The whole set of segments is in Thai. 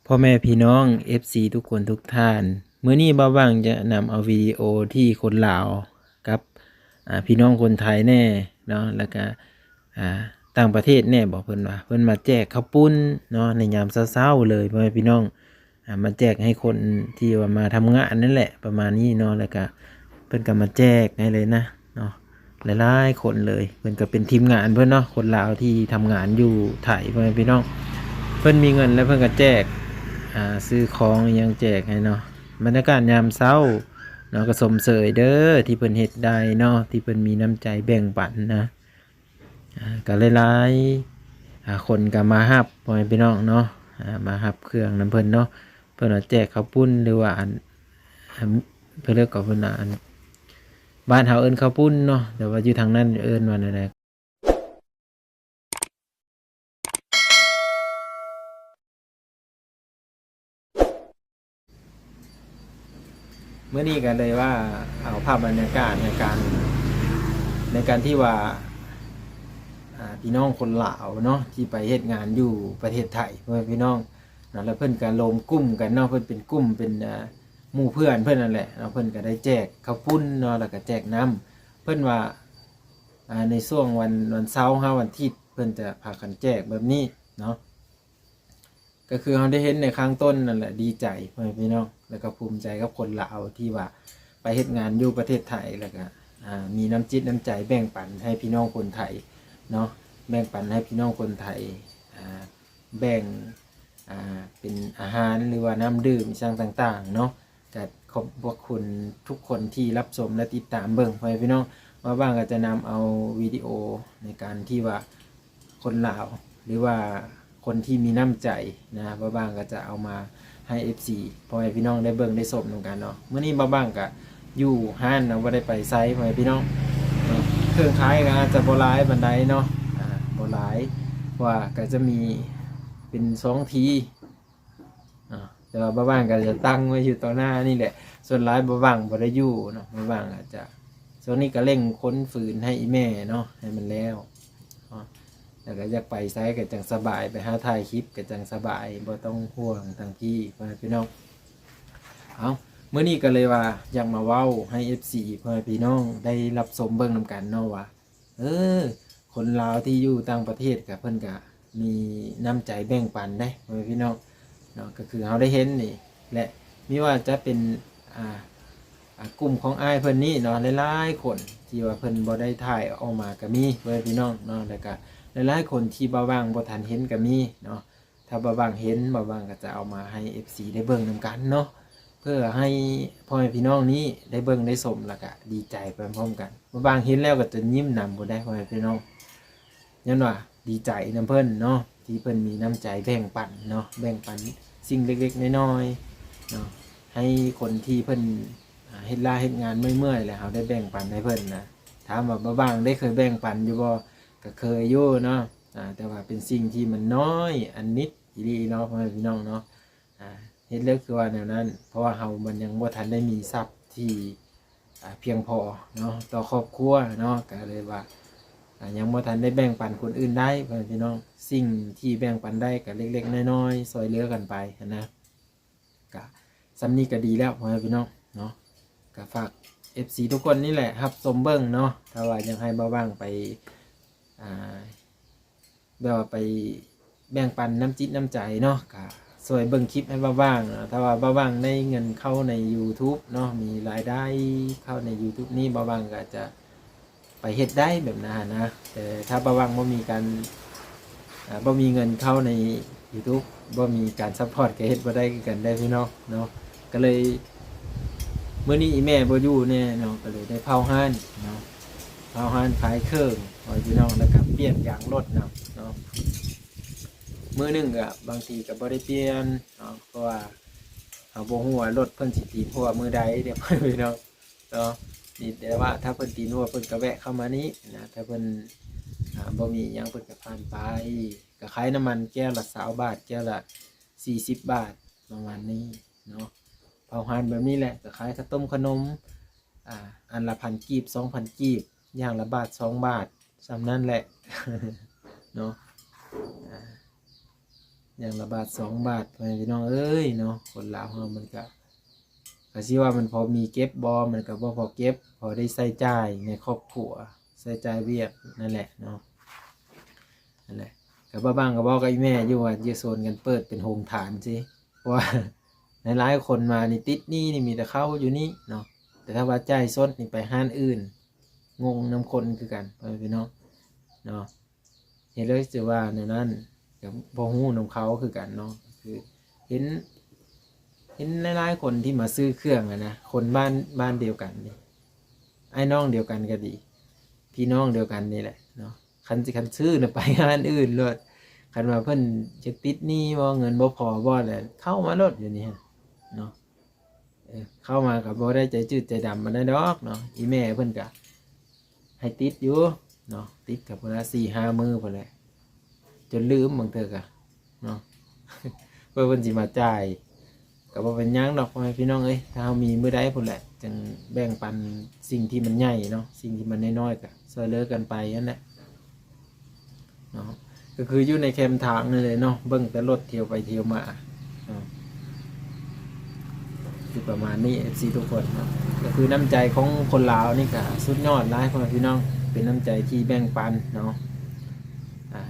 พ่อแม่พี่น้อง FC ทุกคนทุกท่านมื้อนี้บ่าวว่างจะนำเอาวิดีโอที่คนลาวกับพี่น้องคนไทยแน่เนาะแล้วก็อ่าต่างประเทศแน่บอกเพิ่นว่าเพิ่นมาแจกข้าวปุ้นเนาะในยามเช้าๆเลยพ่อแม่พี่น้องมาแจกให้คนที่ว่ามาทำงานนั่นแหละประมาณนี้เนาะแล้วก็เพิ่นก็มาแจกให้เลยนะเนาะหลายๆคนเลยเพิ่นก็เป็นทีมงานเพิ่นเนาะคนลาวที่ทำงานอยู่ไทยพ่อแม่พี่น้องเพิ่นมีเงินแล้วเพิ่นก็แจก ซื้อของยังแจกให้เนาะบรรยากาศยามเช้าเนาะก็สมเสยเด้อที่เพิ่นเฮ็ดได้เนาะที่เพิ่นมีน้ำใจแบ่งปันนะก็หลายๆคนก็มารับพ่อแม่พี่น้องเนาะมารับเครื่องนํเพิ่นเนาะเพิ่นว่าแจกข้าวปุ้นหรือว่าเพิ่นเรียกก็เพิ่นว่าบ้านเฮาเอิ้นข้าวปุ้นเนาะแต่ว่าอยู่ทางนั้นเอิ้นว่านั่นแหละ เมื่อนี้กันเลยว่าเอาภาพบรรยากาศในการที่ว่าพี่น้องคนลาวเนาะที่ไปเฮ็ดงานอยู่ประเทศไทยเพื่อนพี่น้องนะแล้วเพิ่นก็รวมกลุ่มกันเนาะเพิ่นเป็นกลุ่มเป็นหมู่เพื่อนเพิ่นนั่นแหละเนาะเพิ่นก็ได้แจกข้าวปุ้นเนาะแล้วก็แจกน้ำเพิ่นว่าในช่วงวันเสาร์วันอาทิตย์เพิ่นจะพากันแจกแบบนี้เนาะก็คือเราได้เห็นในข้างต้นนั่นแหละดีใจเพื่อนพี่น้องแล้วก็ภูมิใจกับคนลาวที่ว่าไปเฮ็ดงานอยู่ประเทศไทยแล้วก็มีน้ำจิตน้ำใจแบ่งปันให้พี่น้องคนไทยเนาะแบ่งปันให้พี่น้องคนไทยแบ่งเป็นอาหารหรือว่าน้ำดื่มต่างๆเนาะก็ขอบพระคุณทุกคนที่รับชมและติดตามเบิ่งไปพี่น้องว่าบ้างก็จะนำเอาวิดีโอในการที่ว่าคนลาวหรือว่าคนที่มีน้ำใจนะว่าบ้างก็จะเอามาให้ FC พอให้พี่น้องได้เบิ่งได้ชมนำกันเนาะเมื่อนี้บ้างก็อยู่ห้านนะว่าได้ไปไซส์พอให้พี่น้องเครื่องขายก็อาจจะโบราณบันไดเนาะโบราณว่าก็จะมีเป็น2 ทีแต่ว่าบ้างก็จะตั้งไว้อยู่ต่อหน้านี่แหละส่วนร้ายบ้างบ่ได้อยู่เนาะบ้างอาจจะส่วนนี้ก็เร่งค้นฝืนให้อีแม่เนาะให้มันแล้วแล้วก็อยากไปไซส์ก็จังสบายไปหาถ่ายคลิปก็จังสบายบ่ต้องห่วงทางพี่พี่น้องเอาเมื่อนี้ก็เลยว่าอยากมาเว้าให้ FC พ่อพี่น้องได้รับชมเบิ่งนำกันเนาะว่าคนลาวที่อยู่ต่างประเทศกับเพิ่นก็มีน้ำใจแบ่งปันได้พ่อพี่น้องเนาะก็คือเราได้เห็นนี่และไม่ว่าจะเป็นกลุ่มของอ้ายเพิ่นนี่เนาะหลายๆคนที่ว่าเพิ่นบ่ได้ถ่ายออกมาก็มีพ่อพี่น้องเนาะแล้วก็หลายๆคนที่บ่ว่างบ่ทันเห็นก็มีเนาะถ้าบ่ว่างเห็นบ่ว่างก็จะเอามาให้ FC ได้เบิ่งนำกันเนาะเพื่อให้พ่อแม่พี่น้องนี้ได้เบิ่งได้ชมแล้วก็ดีใจไปพร้อมกันบ่ว่างเห็นแล้วก็จะยิ้มนำบ่ได้พ่อแม่พี่น้องย้อนว่าดีใจนำเพิ่นเนาะที่เพิ่นมีน้ำใจแบ่งปันเนาะแบ่งปันสิ่งเล็กๆน้อยๆเนาะให้คนที่เพิ่นเฮ็ดเฮ็ดงานเมื่อยๆแล้วเฮาได้แบ่งปันให้เพิ่นนะถามว่าบ่ว่างได้เคยแบ่งปันอยู่บ่ก็เคยอยู่เนาะแต่ว่าเป็นสิ่งที่มันน้อยอันนิดอีหลีเนาะพ่อแม่พี่น้องเนาะเฮ็ดเลิกคือว่าแนวนั้นเพราะว่าเฮามันยังบ่ทันได้มีทรัพย์ที่เพียงพอเนาะต่อครอบครัวเนาะก็เลยว่ายังบ่ทันได้แบ่งปันคนอื่นได้พ่อแม่พี่น้องสิ่งที่แบ่งปันได้ก็เล็กๆน้อยๆซอยเหลือกันไปนะก็สำนี้ก็ดีแล้วพ่อแม่พี่น้องเนาะก็ฝาก FC ทุกคนนี่แหละครับชมเบิ่งเนาะถ้าว่ายังให้บ่ว่างไปแบบว่าไปแบ่งปันน้ำจิตน้ำใจเนาะก็สวยเบิ่งคลิปให้บ้างๆถ้าว่าบ้างๆได้เงินเข้าใน YouTube เนาะมีรายได้เข้าใน YouTube นี่บ้างๆก็จะไปเฮ็ดได้แบบนั้นนะแต่ถ้าบ้างๆบ่มีการบ่มีเงินเข้าใน YouTube บ่มีการซัพพอร์ตก็เฮ็ดบ่ได้กันได้พี่น้องเนาะก็เลยมื้อนี้อีแม่บ่อยู่แน่เนาะก็เลยได้เผาห้านเนาะเผาห้านขายเครื่องพี่น้องแล้วก็เปลี่ยนยางรถเนาะมื้อนึงก็บางทีก็บ่ได้เปลี่ยนเพราะว่าเฮาบ่ฮู้ว่ารถเพิ่นสิตีนหัวมื้อใดเดี๋ยวพี่น้องเนาะนี่แต่ว่าถ้าเพิ่นตีนหัวเพิ่นก็แวะเข้ามานี้นะถ้าเพิ่นบ่มีหยังเพิ่นก็ผ่านไปก็ขายน้ำมันแก้วละ20 บาทแก้วละ40 บาทประมาณนี้เนาะเผาห้านแบบนี้แหละก็ขายข้าวต้มขนมอันละ1,000 กีบ 2,000 กีบอย่างละบาท2 บาทสำนั้นแหละเนาะ อย่างละบาท2 บาทพ่อแม่พี่น้องเอ้ยเนาะคนลาวเฮามันก็สิว่ามันพอมีเก็บบ่มันก็บ่พอเก็บพอได้ใช้จ่ายในครอบครัวใช้จ่ายเวียกนั่นแหละเนาะนั่นแหละก็บ่บางก็บอกกับอีแม่อยู่ว่าอย่าโซนกันเปิดเป็นโรงทานสิเพราะว่าหลายๆคนมานี่ติดหนี้นี่มีแต่เข้าอยู่นี่เนาะแต่ถ้าว่าจ่ายสดนี่ไปห้านอื่นงงนำคนคือกันพ่อแม่พี่น้องเนาะเห็นเลยสิว่าในนั้นก็บ่ฮู้นำเขาคือกันเนาะคือเห็นหลายๆคนที่มาซื้อเครื่องนะคนบ้านเดียวกันนี่ไอ้น้องเดียวกันก็ดีพี่น้องเดียวกันนี่แหละเนาะคันซื้อน่ะไปงานอื่นโลดคันว่าเพิ่นจะติดหนี้บ่เงินบ่พอบ่แหละเข้ามาโลดอยู่นี่เนาะเข้ามาก็บ่ได้ใจจืดใจดำมันได้ดอกเนาะอีแม่เพิ่นก็ให้ติดอยู่เนาะติดกับพุ่นละ4-5 มื้อพุ่นแหละจนลืมบางเทื่อก็เนาะ เพิ่นสิมาจ่ายก็บ่เป็นหยังดอกพ่อแม่พี่น้องเอ้ยถ้าเฮามีมื้อใดพุ่นแหละจังแบ่งปันสิ่งที่มันใหญ่เนาะสิ่งที่มันน้อยๆก็ช่วยเหลือกันไปนั่นแหละเนาะก็คืออยู่ในแคมป์ทางนี่เลยเนาะเบิ่งแต่รถเที่ยวไปเที่ยวมาเนาะคือประมาณนี้ FC ทุกคนเนาะก็คือน้ำใจของคนลาวนี่ก็สุดยอดหลายพ่อแม่พี่น้องเป็นน้ำใจที่แบ่งปันเนาะ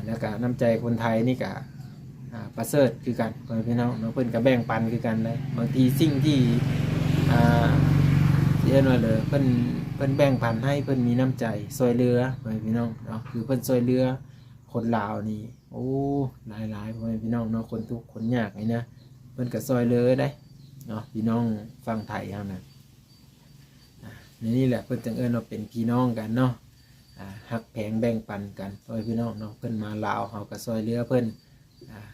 แล้วก็น้ำใจคนไทยนี่ก็ประเสริฐคือกันพ่อแม่พี่น้องเนาะเพิ่นก็แบ่งปันคือกันเลยบางทีสิ่งที่เรียกว่าเลยเพิ่นแบ่งปันให้เพิ่นมีน้ำใจช่วยเหลือพ่อแม่พี่น้องเนาะคือเพิ่นช่วยเหลือคนลาวนี่โอ้หลายพ่อแม่พี่น้องเนาะคนทุกข์คนยากนี่นะเพิ่นก็ช่วยเหลือได้เนาะพี่น้องฟังไทยเฮานะนี่แหละเพิ่นจังเอิ้นว่าเป็นพี่น้องกันเนาะฮักแพงแบ่งปันกันพ่อแม่พี่น้องเนาะเพิ่นมาลาวเฮาก็ช่วยเหลือเพิ่น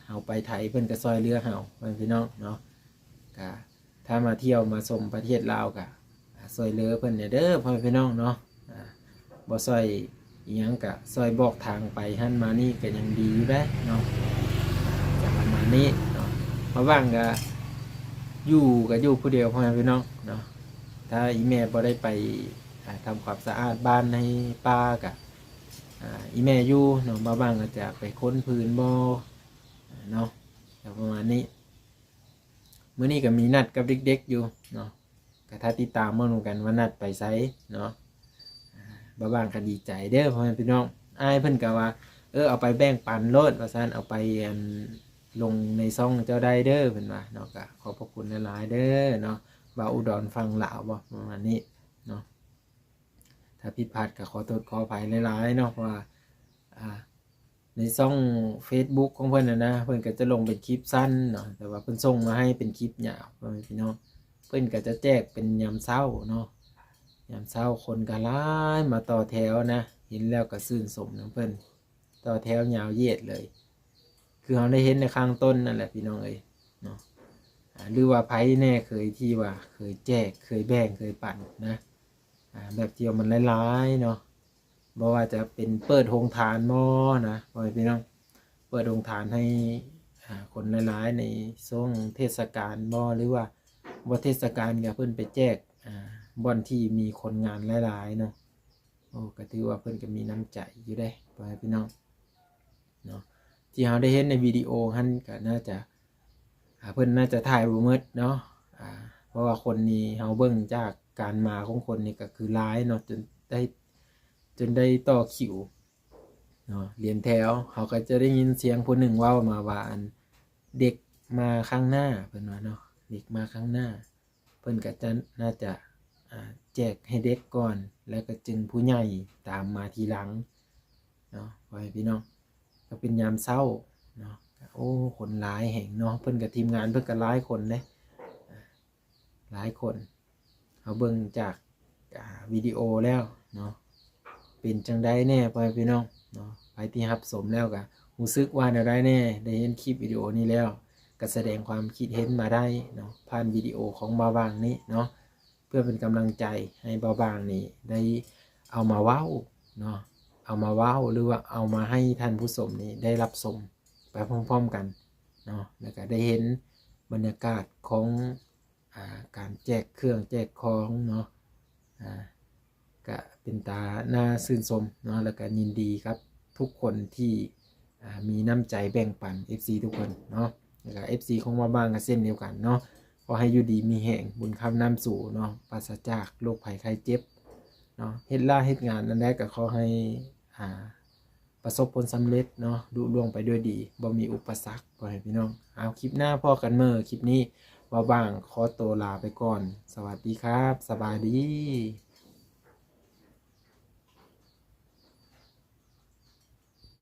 เฮาไปไทยเพิ่นก็ช่วยเหลือเฮาพ่อแม่พี่น้องเนาะก็ถ้ามาเที่ยวมาชมประเทศลาวก็ช่วยเหลือเพิ่นเนี่ยเด้อพ่อแม่พี่น้องเนาะบ่ช่วยอีหยังก็ช่วยบอกทางไปหั่นมานี่ก็ยังดีอยู่เด้เนาะจะประมาณนี้เนาะเพราะว่างก็อยู่ผู้เดียวพ่อแม่พี่น้องเนาะถ้าอีแม่บ่ได้ไปทำความสะอาดบ้านให้ป้าก็อีแม่อยู่เนาะบ้างก็จะไปค้นพื้นบ่เนาะประมาณนี้มื้อนี้ก็มีนัดกับเด็กๆอยู่เนาะก็ถ้าติดตามมาดูกันว่านัดไปไสเนาะบ้างก็ดีใจเด้อพ่อแม่พี่น้องอ้ายเพิ่นก็ว่าเอาไปแบ่งปันโลดว่าซั่นเอาไปลงในซ่องเจ้าได้เด้อเพิ่นว่าเนาะก็ขอบพระคุณหลายๆเด้อเนาะบ่าวอุดรฟังลาวบ่ประมาณนี้เนาะถ้าผิดพลาดก็ขอโทษขออภัยหลายๆเนาะเพราะว่าในช่อง Facebook ของเพิ่นนะเพิ่นก็จะลงเป็นคลิปสั้นเนาะแต่ว่าเพิ่นส่งมาให้เป็นคลิปยาวพ่อแม่พี่น้องเพิ่นก็จะแจกเป็นยามเช้าเนาะยามเช้าคนก็หลายมาต่อแถวนะเห็นแล้วก็ชื่นชมนำเพิ่นต่อแถวยาวเหยียดเลยคือเราได้เห็นในข้างต้นนั่นแหละพี่น้องเอ้ยเนาะหรือว่าไผแน่เคยที่ว่าเคยแจกเคยแบ่งเคยปั่นนะแบบเที่ยวมันหลายๆเนาะบ่ว่าจะเป็นเปิดโรงทานบ่นะพ่อแม่พี่น้องเปิดโรงทานให้คนหลายๆในช่วงเทศกาลบ่หรือว่าบ่เทศกาลก็เพิ่นไปแจกบ่อนที่มีคนงานหลายๆเนาะโอ้ก็ถือว่าเพิ่นก็มีน้ำใจอยู่ได้พ่อแม่พี่น้องเนาะที่เราได้เห็นในวิดีโอหั่นก็น่าจะเพิ่นน่าจะถ่ายบ่หมดเนาะเพราะว่าคนนี้เราเบิ่งจากการมาของคนนี่ก็คือหลายเนาะจนได้ต่อคิวเนาะเรียนแถวเขาก็จะได้ยินเสียงผู้หนึ่งเว้ามาว่าเด็กมาข้างหน้าเพิ่นว่าเนาะเด็กมาข้างหน้าเพิ่นก็จะน่าจะแจกให้เด็กก่อนแล้วก็จึงผู้ใหญ่ตามมาทีหลังเนาะพ่อแม่พี่น้องก็เป็นยามเช้าเนาะโอ้คนหลายแห่งเนาะเพิ่นกับทีมงานเพิ่นก็หลายคนเด้หลายคนเอาเบิ่งจากวิดีโอแล้วเนาะเป็นจังไดแน่พ่อแม่พี่น้องเนาะไปที่รับชมแล้วก็รู้สึกว่าแนวใดแน่ได้เห็นคลิปวิดีโอนี้แล้วก็แสดงความคิดเห็นมาได้เนาะผ่านวิดีโอของบ่าวบางนี้เนาะเพื่อเป็นกำลังใจให้บ่าวบางนี้ได้เอามาเว้าเนาะเอามาเว้าหรือว่าเอามาให้ท่านผู้ชมนี้ได้รับชมไปพร้อมๆกันเนาะแล้วก็ได้เห็นบรรยากาศของการแจกเครื่องแจกของเนาะก็เป็นตาหน้าชื่นชมเนาะแล้วก็ยินดีครับทุกคนที่ มีน้ำใจแบ่งปัน FC ทุกคนเนาะแล้วก็ FC ของมาบ้างก็เส้นเดียวกันเนาะขอให้อยู่ดีมีแห่งบุญคำน้ำสู่เนาะปราศจากโรคภัยไข้เจ็บเนาะเฮ็ดงานนั่นแหละก็ขอให้ประสบผลสำเร็จเนาะลุล่วงไปด้วยดีบ่มีอุปสรรคขอให้พี่น้องเอาคลิปหน้าพ่อกันคลิปนี้ว่าบ้างขอตัวลาไปก่อนสวัสดีครับสบายดี